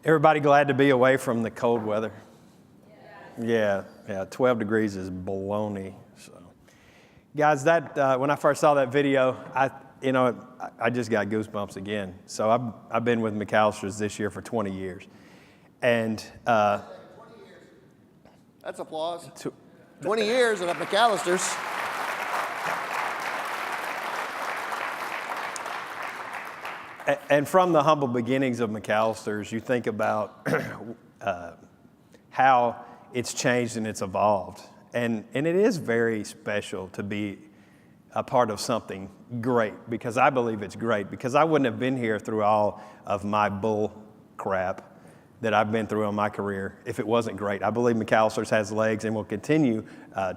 Everybody glad to be away from the cold weather? Yeah, 12 degrees is baloney. So, guys, that when I first saw that video, I just got goosebumps again. So I've been with McAllister's this year for 20 years, and 20 years. That's applause. 20 years at McAllister's. And from the humble beginnings of McAllister's, you think about how it's changed and it's evolved. And it is very special to be a part of something great, because I believe it's great, because I wouldn't have been here through all of my bull crap that I've been through in my career if it wasn't great. I believe McAllister's has legs and will continue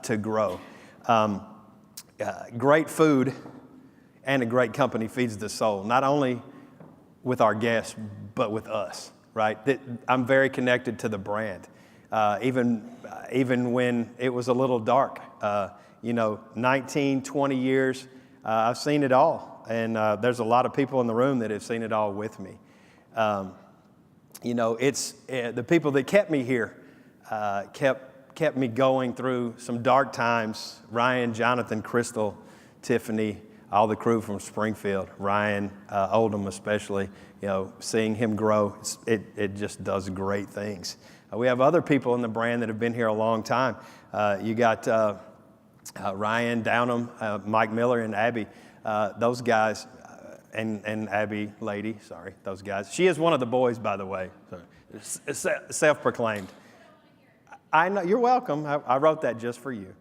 to grow. Great food and a great company feeds the soul, not only with our guests, but with us, right? I'm very connected to the brand. Even when it was a little dark, 19, 20 years, I've seen it all. And there's a lot of people in the room that have seen it all with me. It's the people that kept me here, kept me going through some dark times. Ryan, Jonathan, Crystal, Tiffany, all the crew from Springfield, Ryan Oldham especially, seeing him grow, it just does great things. We have other people in the brand that have been here a long time. You got Ryan Downham, Mike Miller, and Abby. Those guys, and Abby Lady, sorry, those guys. She is one of the boys, by the way, so, self-proclaimed. I know, you're welcome. I wrote that just for you.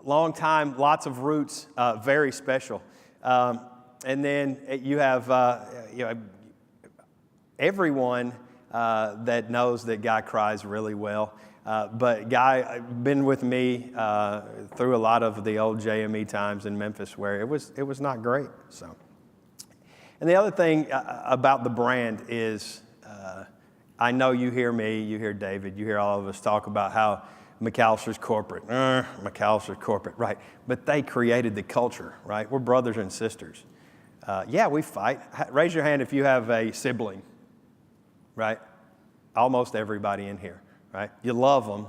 Long time, lots of roots, very special. And then you have everyone that knows that Guy cries really well. But Guy been with me through a lot of the old JME times in Memphis where it was not great. So, and the other thing about the brand is, I know you hear me, you hear David, you hear all of us talk about how McAllister's corporate, McAllister's corporate, right? But they created the culture, right? We're brothers and sisters. We fight. Raise your hand if you have a sibling, right? Almost everybody in here, right? You love them,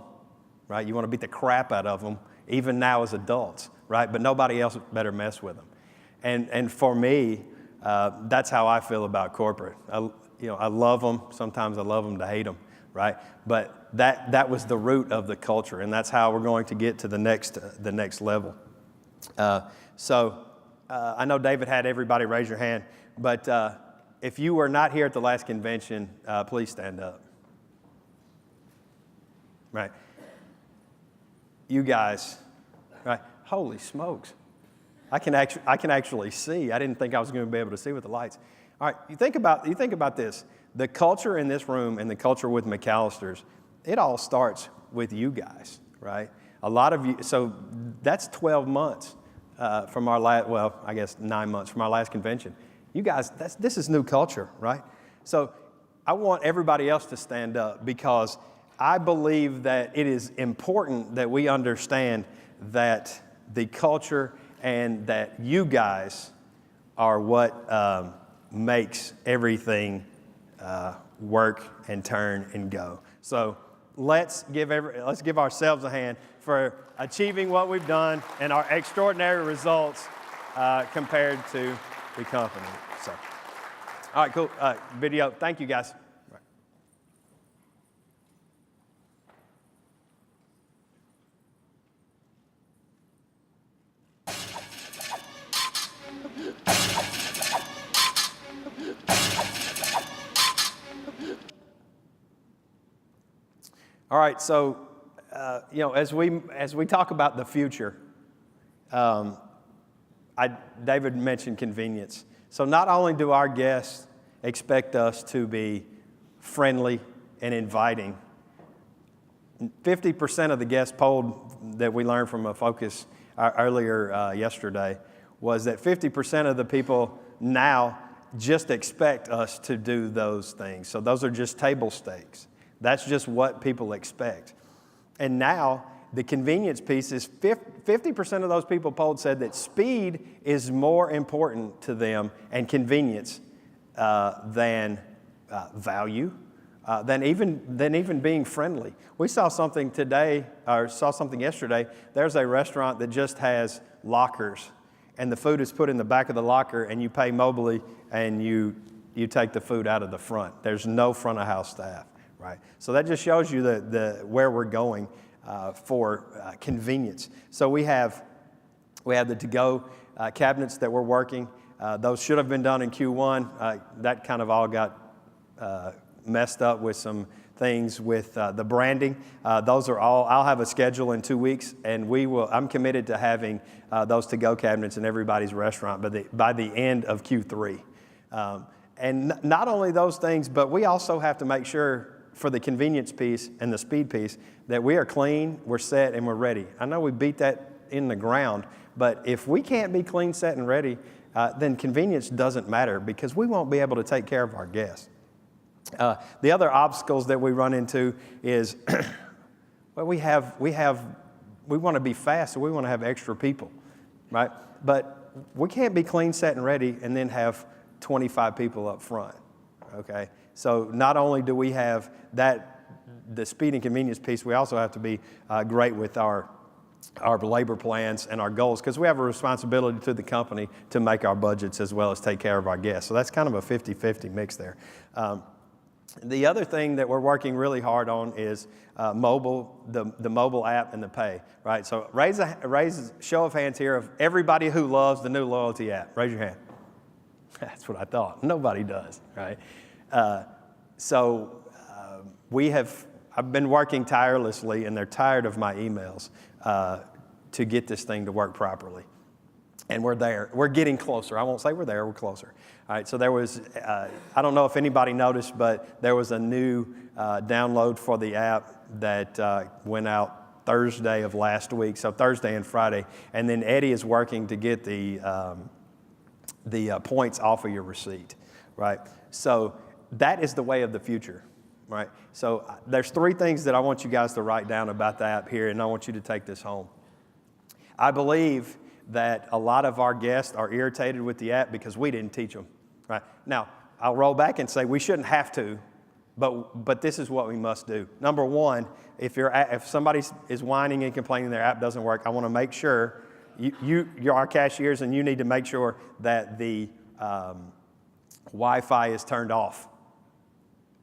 right? You want to beat the crap out of them, even now as adults, right? But nobody else better mess with them. And for me, that's how I feel about corporate. I love them. Sometimes I love them to hate them, right? But that was the root of the culture, and that's how we're going to get to the next level. I know David had everybody raise your hand, but if you were not here at the last convention, please stand up. Right. You guys, right? Holy smokes. I can actually see. I didn't think I was going to be able to see with the lights. All right, you think about this. The culture in this room and the culture with McAllister's, it all starts with you guys, right? A lot of you, so that's 12 months from our last, 9 months from our last convention. You guys, this is new culture, right? So I want everybody else to stand up, because I believe that it is important that we understand that the culture and that you guys are what makes everything work and turn and go. So let's give ourselves a hand for achieving what we've done and our extraordinary results compared to the company. So, all right, cool. Video. Thank you, guys. All right, so as we talk about the future, David mentioned convenience. So not only do our guests expect us to be friendly and inviting, 50% of the guests polled that we learned from a focus earlier yesterday was that 50% of the people now just expect us to do those things. So those are just table stakes. That's just what people expect. And now the convenience piece is 50% of those people polled said that speed is more important to them and convenience than value than even being friendly. We saw something today, or saw something yesterday. There's a restaurant that just has lockers, and the food is put in the back of the locker, and you pay mobily, and you take the food out of the front. There's no front of house staff, right? So that just shows you where we're going for convenience. So we have the to-go cabinets that we're working. Those should have been done in Q1. That kind of all got messed up with some things with the branding. Those are all, I'll have a schedule in 2 weeks, and I'm committed to having those to-go cabinets in everybody's restaurant by the end of Q3. And not only those things, but we also have to make sure for the convenience piece and the speed piece that we are clean, we're set, and we're ready. I know we beat that in the ground, but if we can't be clean, set, and ready, then convenience doesn't matter because we won't be able to take care of our guests. The other obstacles that we run into is, well, we want to be fast, so we want to have extra people, right? But we can't be clean, set, and ready and then have 25 people up front, okay? So not only do we have the speed and convenience piece, we also have to be great with our labor plans and our goals because we have a responsibility to the company to make our budgets as well as take care of our guests. So that's kind of a 50-50 mix there. The other thing that we're working really hard on is mobile, the mobile app and the pay, right? So raise a show of hands here of everybody who loves the new loyalty app. Raise your hand. That's what I thought. Nobody does, right? I've been working tirelessly, and they're tired of my emails to get this thing to work properly. And we're there. We're getting closer. I won't say we're there. We're closer. All right. So there was, I don't know if anybody noticed, but there was a new download for the app that went out Thursday of last week. So Thursday and Friday. And then Eddie is working to get the points off of your receipt. Right. So that is the way of the future. Right. So there's 3 things that I want you guys to write down about the app here, and I want you to take this home. I believe that a lot of our guests are irritated with the app because we didn't teach them. Right? Now, I'll roll back and say we shouldn't have to, but this is what we must do. Number 1, if somebody is whining and complaining their app doesn't work, I want to make sure you're our cashiers, and you need to make sure that the Wi-Fi is turned off.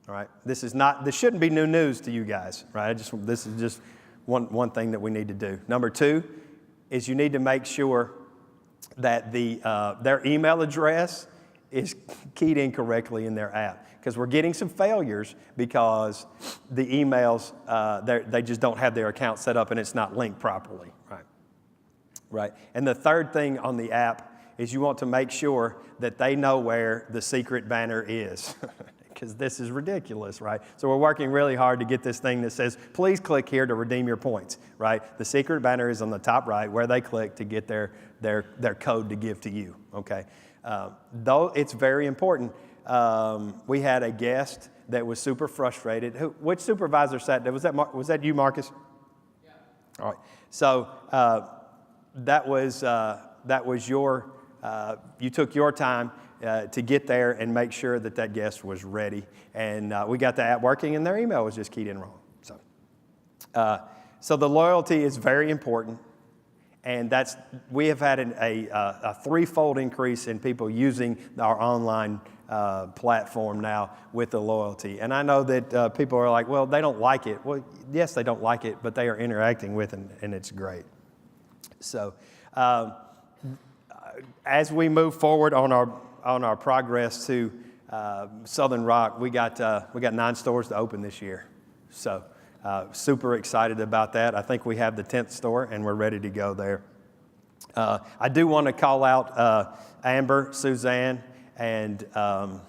All right? This shouldn't be new news to you guys, right? This is just one thing that we need to do. Number 2 is you need to make sure that their email address is keyed in correctly in their app, because we're getting some failures because the emails, they just don't have their account set up and it's not linked properly, right? And the third thing on the app is you want to make sure that they know where the secret banner is. Because this is ridiculous, right? So we're working really hard to get this thing that says, please click here to redeem your points, right? The secret banner is on the top right where they click to get their code to give to you, okay? Though it's very important. We had a guest that was super frustrated. Which supervisor sat there? Was that you, Marcus? Yeah. All right. So that was your, you took your time to get there and make sure that guest was ready. And we got the app working, and their email was just keyed in wrong. So the loyalty is very important, and we have had a 3-fold increase in people using our online platform now with the loyalty. And I know that people are like, well, they don't like it. Well, yes, they don't like it, but they are interacting with it, and it's great. So as we move forward on our progress to Southern Rock, we got 9 stores to open this year. So super excited about that. I think we have the 10th store, and we're ready to go there. I do want to call out Amber, Suzanne, and I'm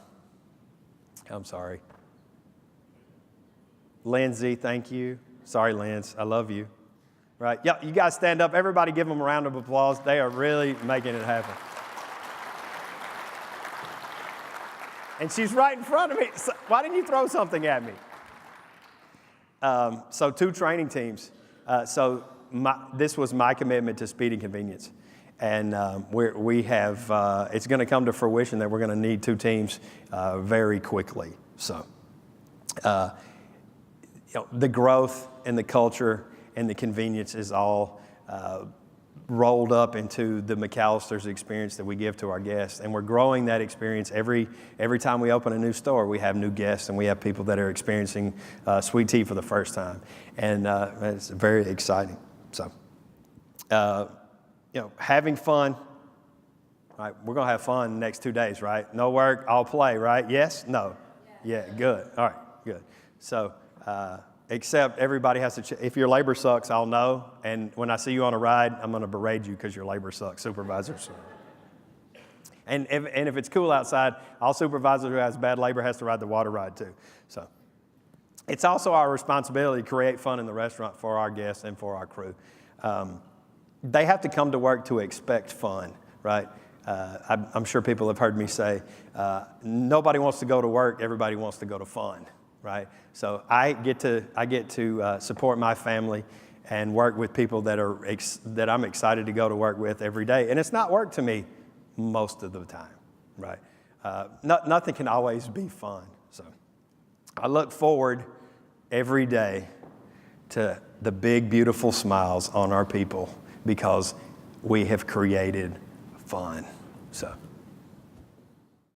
sorry, Lindsay. Thank you. Sorry, Linz. I love you. Right? Yeah, you guys stand up. Everybody give them a round of applause. They are really making it happen. And she's right in front of me. So why didn't you throw something at me? So 2 training teams. This was my commitment to speed and convenience. And we have, it's going to come to fruition that we're going to need 2 teams very quickly. So, the growth and the culture and the convenience is all rolled up into the McAllister's experience that we give to our guests. And we're growing that experience every time we open a new store. We have new guests and we have people that are experiencing sweet tea for the first time. And it's very exciting. So, having fun. Right, we're going to have fun the next 2 days, right? No work, all play, right? Yes? No? Yeah, good. All right, good. So, except everybody has to, if your labor sucks, I'll know. And when I see you on a ride, I'm going to berate you because your labor sucks, supervisors. And if it's cool outside, all supervisor who has bad labor has to ride the water ride too. So, it's also our responsibility to create fun in the restaurant for our guests and for our crew. They have to come to work to expect fun, right? I'm sure people have heard me say, nobody wants to go to work, everybody wants to go to fun, right? So I get to support my family and work with people that I'm excited to go to work with every day. And it's not work to me most of the time, right? Nothing can always be fun. So I look forward every day to the big, beautiful smiles on our people because we have created fun. So